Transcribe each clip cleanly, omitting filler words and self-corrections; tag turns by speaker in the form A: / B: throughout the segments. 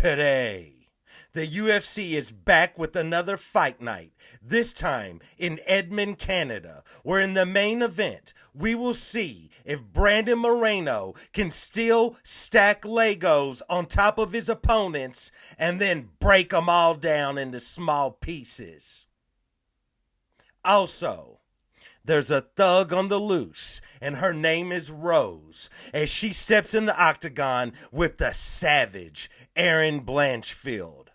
A: Today, the UFC is back with another fight night, this time in Edmonton, Canada, where in the main event, we will see if Brandon Moreno can still stack Legos on top of his opponents and then break them all down into small pieces. Also, there's a thug on the loose, and her name is Rose, as she steps in the octagon with the savage Aaron Blanchfield.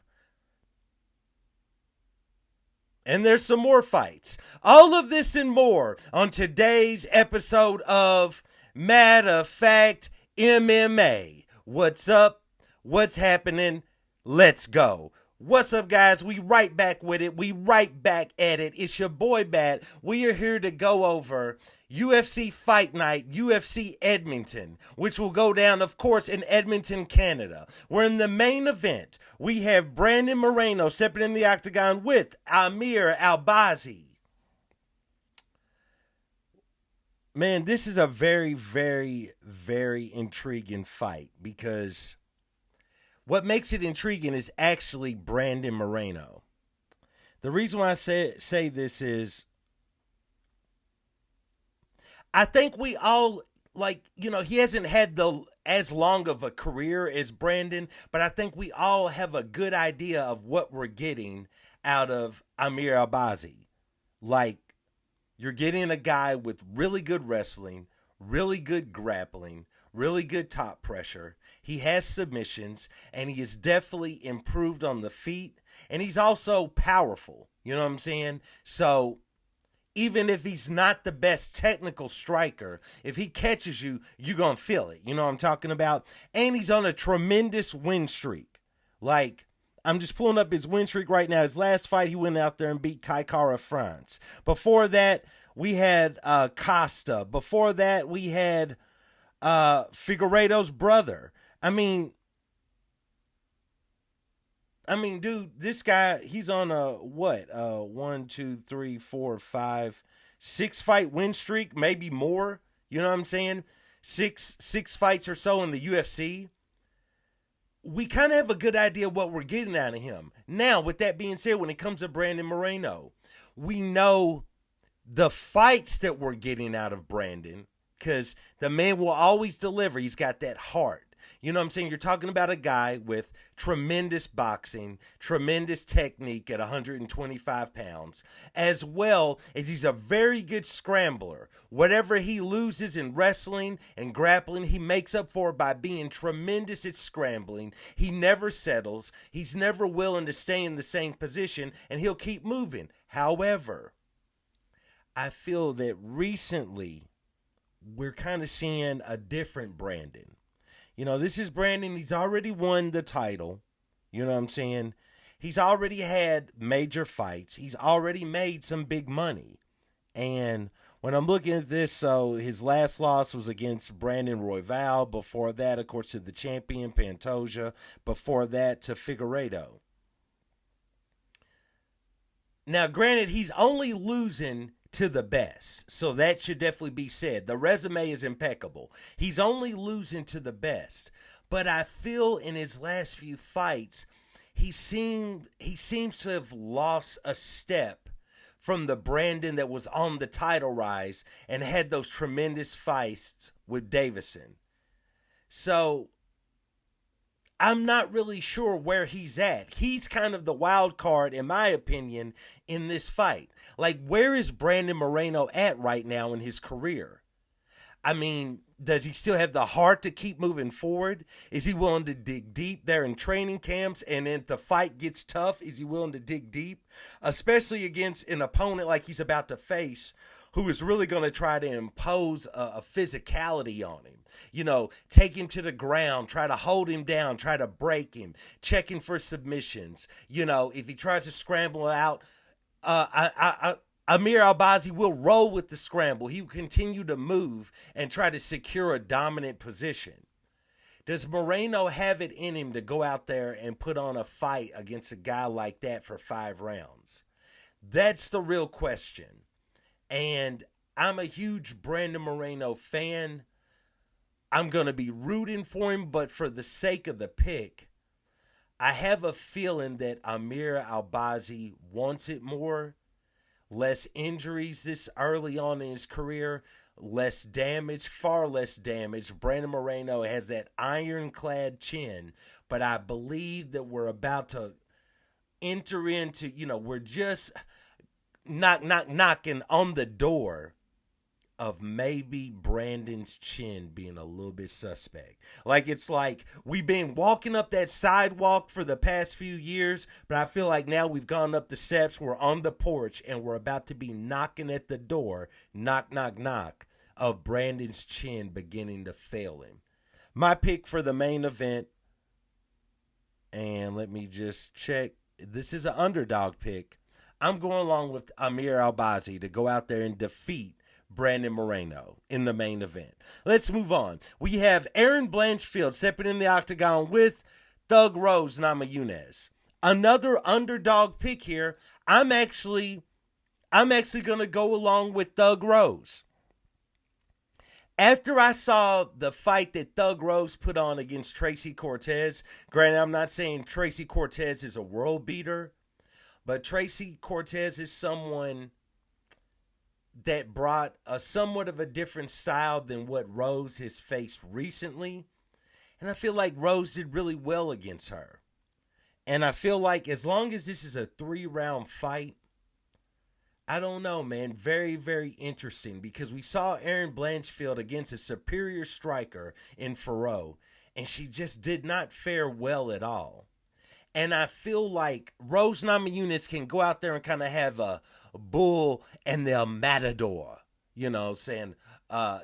A: And there's some more fights. All of this and more on today's episode of Matter of Fact MMA. What's up? What's happening? Let's go. What's up, guys? We right back with it. We right back at it. It's your boy, Bat. We are here to go over UFC Fight Night, UFC Edmonton, which will go down, of course, in Edmonton, Canada. Where in the main event, we have Brandon Moreno stepping in the octagon with Amir Albazi. Man, this is a very, very, very intriguing fight because what makes it intriguing is actually Brandon Moreno. The reason why I say this is I think we all, he hasn't had as long of a career as Brandon, but I think we all have a good idea of what we're getting out of Amir Albazi. You're getting a guy with really good wrestling, really good grappling, really good top pressure. He has submissions, and he is definitely improved on the feet, and he's also powerful. You know what I'm saying? So even if he's not the best technical striker, if he catches you, you're going to feel it. You know what I'm talking about? And he's on a tremendous win streak. I'm just pulling up his win streak right now. His last fight, he went out there and beat Kai Kara France. Before that, we had Costa. Before that, we had Figueiredo's brother. I mean, dude, this guy, he's on a 6 fight win streak, maybe more. You know what I'm saying? Six fights or so in the UFC. We kind of have a good idea what we're getting out of him. Now, with that being said, when it comes to Brandon Moreno, we know the fights that we're getting out of Brandon, because the man will always deliver. He's got that heart. You know what I'm saying? You're talking about a guy with tremendous boxing, tremendous technique at 125 pounds, as well as he's a very good scrambler. Whatever he loses in wrestling and grappling, he makes up for by being tremendous at scrambling. He never settles. He's never willing to stay in the same position, and he'll keep moving. However, I feel that recently we're kind of seeing a different Brandon. You know, this is Brandon. He's already won the title. You know what I'm saying? He's already had major fights. He's already made some big money. And when I'm looking at this, so his last loss was against Brandon Royval. Before that, of course, to the champion, Pantoja. Before that, to Figueiredo. Now, granted, he's only losing to the best. So that should definitely be said. The resume is impeccable. He's only losing to the best. But I feel in his last few fights, he seems to have lost a step from the Brandon that was on the title rise and had those tremendous fights with Davison. So I'm not really sure where he's at. He's kind of the wild card, in my opinion, in this fight. Where is Brandon Moreno at right now in his career? I mean, does he still have the heart to keep moving forward? Is he willing to dig deep there in training camps? And if the fight gets tough, is he willing to dig deep? Especially against an opponent like he's about to face, who is really going to try to impose a physicality on him. You know, take him to the ground, try to hold him down, try to break him, checking for submissions. You know, if he tries to scramble out, Amir Albazi will roll with the scramble. He will continue to move and try to secure a dominant position. Does Moreno have it in him to go out there and put on a fight against a guy like that for 5 rounds? That's the real question. And I'm a huge Brandon Moreno fan. I'm going to be rooting for him, but for the sake of the pick, I have a feeling that Amir Albazi wants it more. Less injuries this early on in his career, less damage, far less damage. Brandon Moreno has that ironclad chin, but I believe that we're about to enter into, we're just knocking on the door of maybe Brandon's chin being a little bit suspect. It's like we've been walking up that sidewalk for the past few years, but I feel like now we've gone up the steps, we're on the porch, and we're about to be knocking at the door, knock, knock, knock, of Brandon's chin beginning to fail him. My pick for the main event, and let me just check. This is an underdog pick. I'm going along with Amir Albazi to go out there and defeat Brandon Moreno in the main event. Let's move on. We have Aaron Blanchfield stepping in the octagon with Thug Rose Namajunas. Another underdog pick here. I'm actually going to go along with Thug Rose. After I saw the fight that Thug Rose put on against Tracy Cortez, granted, I'm not saying Tracy Cortez is a world beater, but Tracy Cortez is someone that brought a somewhat of a different style than what Rose has faced recently. And I feel like Rose did really well against her. And I feel like as long as this is a 3-round fight, I don't know, man. Very, very interesting, because we saw Aaron Blanchfield against a superior striker in Ferro, and she just did not fare well at all. And I feel like Rose Namajunas can go out there and kind of have a bull and the matador, saying,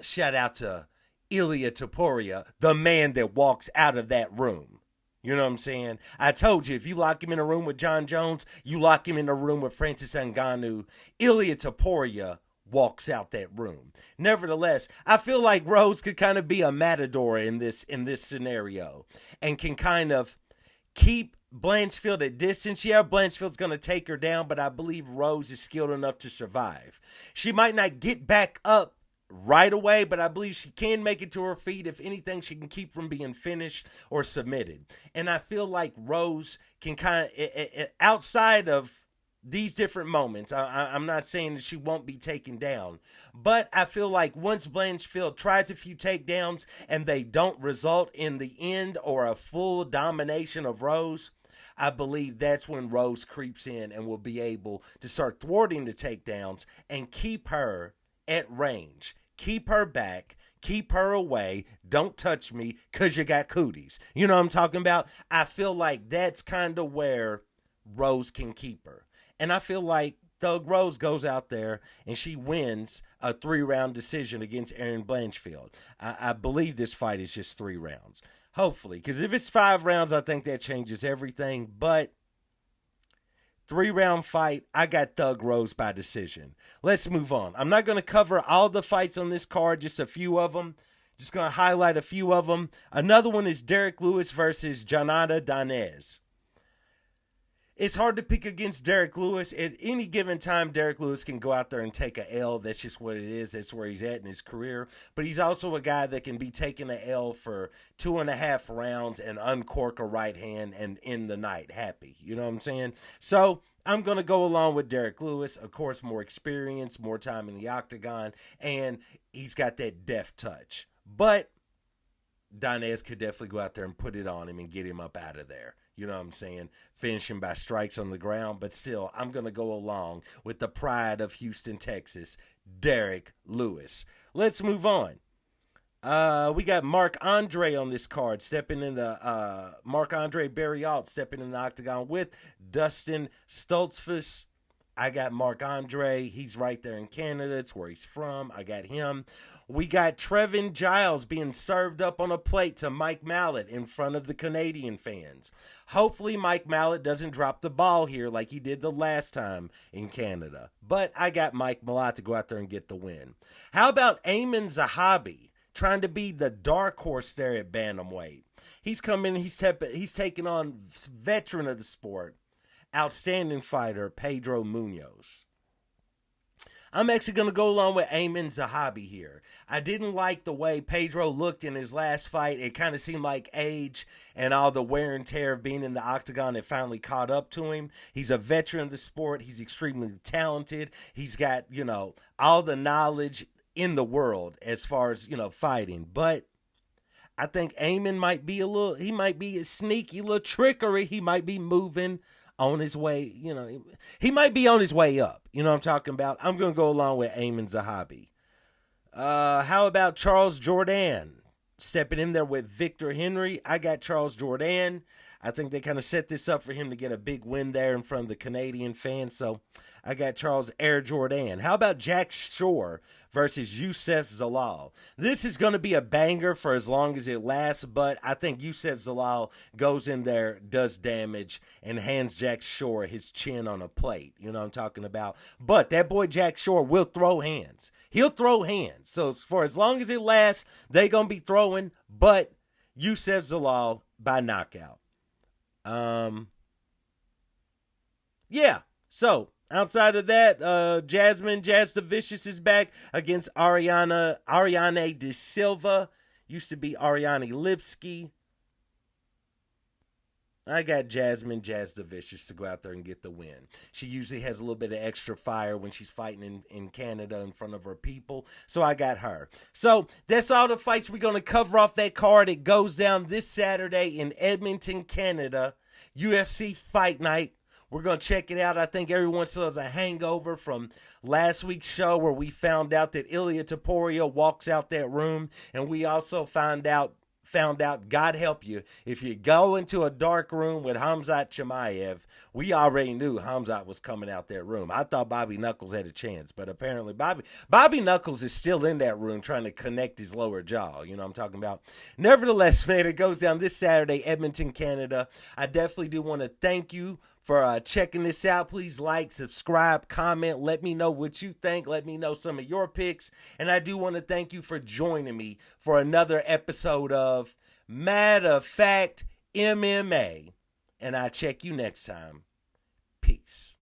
A: shout out to Ilia Topuria, the man that walks out of that room. You know what I'm saying? I told you, if you lock him in a room with John Jones, you lock him in a room with Francis Ngannou, Ilia Topuria walks out that room. Nevertheless, I feel like Rose could kind of be a matador in this scenario, and can kind of keep Blanchfield at distance. Yeah, Blanchfield's going to take her down, but I believe Rose is skilled enough to survive. She might not get back up right away, but I believe she can make it to her feet. If anything, she can keep from being finished or submitted. And I feel like Rose can kind of, outside of these different moments, I'm not saying that she won't be taken down, but I feel like once Blanchfield tries a few takedowns and they don't result in the end or a full domination of Rose, I believe that's when Rose creeps in and will be able to start thwarting the takedowns and keep her at range. Keep her back. Keep her away. Don't touch me because you got cooties. You know what I'm talking about? I feel like that's kind of where Rose can keep her. And I feel like Thug Rose goes out there and she wins a 3-round decision against Aaron Blanchfield. I believe this fight is just 3 rounds. Hopefully. Because if it's 5 rounds, I think that changes everything. But 3-round fight, I got Thug Rose by decision. Let's move on. I'm not going to cover all the fights on this card, just a few of them. Just going to highlight a few of them. Another one is Derek Lewis versus Jonata Danez. It's hard to pick against Derek Lewis. At any given time, Derek Lewis can go out there and take a L. That's just what it is. That's where he's at in his career. But he's also a guy that can be taking a L for 2.5 rounds and uncork a right hand and end the night happy. You know what I'm saying? So I'm going to go along with Derek Lewis. Of course, more experience, more time in the octagon, and he's got that deft touch. But Danez could definitely go out there and put it on him and get him up out of there. You know what I'm saying? Finish him by strikes on the ground. But still, I'm going to go along with the pride of Houston, Texas, Derek Lewis. Let's move on. We got Marc-Andre on this card, Marc-Andre Barriault stepping in the octagon with Dustin Stoltzfus. I got Marc-Andre. He's right there in Canada. It's where he's from. I got him. We got Trevin Giles being served up on a plate to Mike Mallet in front of the Canadian fans. Hopefully Mike Mallet doesn't drop the ball here like he did the last time in Canada. But I got Mike Mallet to go out there and get the win. How about Ayman Zahabi trying to be the dark horse there at bantamweight? He's coming. He's taking on veteran of the sport, outstanding fighter Pedro Munoz. I'm actually going to go along with Ayman Zahabi here. I didn't like the way Pedro looked in his last fight. It kind of seemed like age and all the wear and tear of being in the octagon had finally caught up to him. He's a veteran of the sport. He's extremely talented. He's got, all the knowledge in the world as far as, fighting. But I think Ayman might be a sneaky little trickery. He might be moving on his way, he might be on his way up. You know what I'm talking about? I'm going to go along with Ayman Zahabi. How about Charles Jourdain stepping in there with Victor Henry? I got Charles Jourdain. I think they kind of set this up for him to get a big win there in front of the Canadian fans. So I got Charles Air Jourdain. How about Jack Shore versus Youssef Zalal? This is going to be a banger for as long as it lasts, but I think Youssef Zalal goes in there, does damage, and hands Jack Shore his chin on a plate. You know what I'm talking about? But that boy Jack Shore will throw hands. He'll throw hands. So for as long as it lasts, they're going to be throwing, but Youssef Zalal by knockout. Yeah, so outside of that, Jazz the Vicious is back against Ariane De Silva. Used to be Ariane Lipski. I got Jazz the Vicious to go out there and get the win. She usually has a little bit of extra fire when she's fighting in Canada in front of her people. So I got her. So that's all the fights we're going to cover off that card. It goes down this Saturday in Edmonton, Canada. UFC Fight Night. We're going to check it out. I think everyone still has a hangover from last week's show where we found out that Ilia Topuria walks out that room. And we also found out, God help you, if you go into a dark room with Khamzat Chimaev, we already knew Khamzat was coming out that room. I thought Bobby Knuckles had a chance, but apparently Bobby Knuckles is still in that room trying to connect his lower jaw. You know what I'm talking about? Nevertheless, man, it goes down this Saturday, Edmonton, Canada. I definitely do want to thank you for checking this out. Please like, subscribe, comment. Let me know what you think. Let me know some of your picks. And I do want to thank you for joining me for another episode of Matter of Fact MMA. And I'll check you next time. Peace.